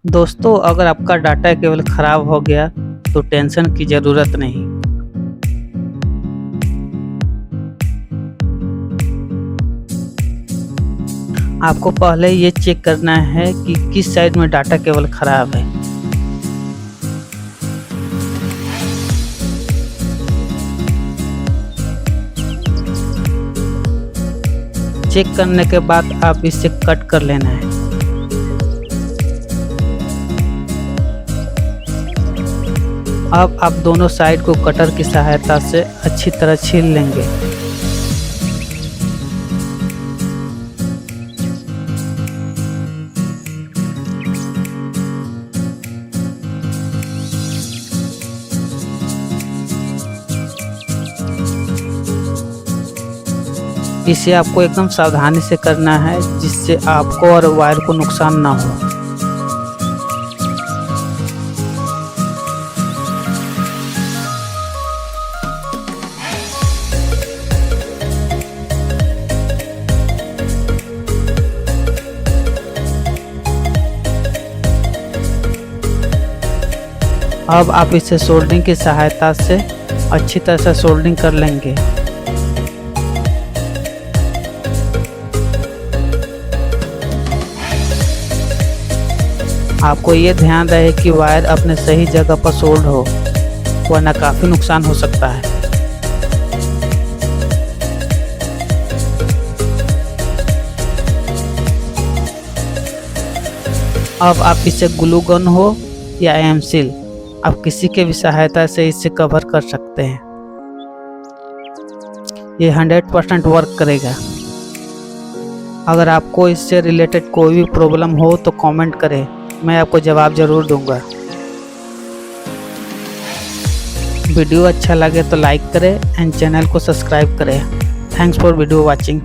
दोस्तों, अगर आपका डाटा केबल खराब हो गया तो टेंशन की ज़रूरत नहीं। आपको पहले ये चेक करना है कि किस साइड में डाटा केबल खराब है। चेक करने के बाद आप इसे कट कर लेना है। अब आप दोनों साइड को कटर की सहायता से अच्छी तरह छील लेंगे। इसे आपको एकदम सावधानी से करना है, जिससे आपको और वायर को नुकसान ना हो। अब आप इसे सोल्डरिंग की सहायता से अच्छी तरह से सोल्डरिंग कर लेंगे। आपको ये ध्यान रहे कि वायर अपने सही जगह पर सोल्ड हो, वरना काफ़ी नुकसान हो सकता है। अब आप इसे ग्लू गन हो या एम सील, आप किसी के भी सहायता से इसे कवर कर सकते हैं। ये 100% वर्क करेगा। अगर आपको इससे रिलेटेड कोई भी प्रॉब्लम हो तो कमेंट करें, मैं आपको जवाब ज़रूर दूंगा। वीडियो अच्छा लगे तो लाइक करें एंड चैनल को सब्सक्राइब करें। Thanks for video watching.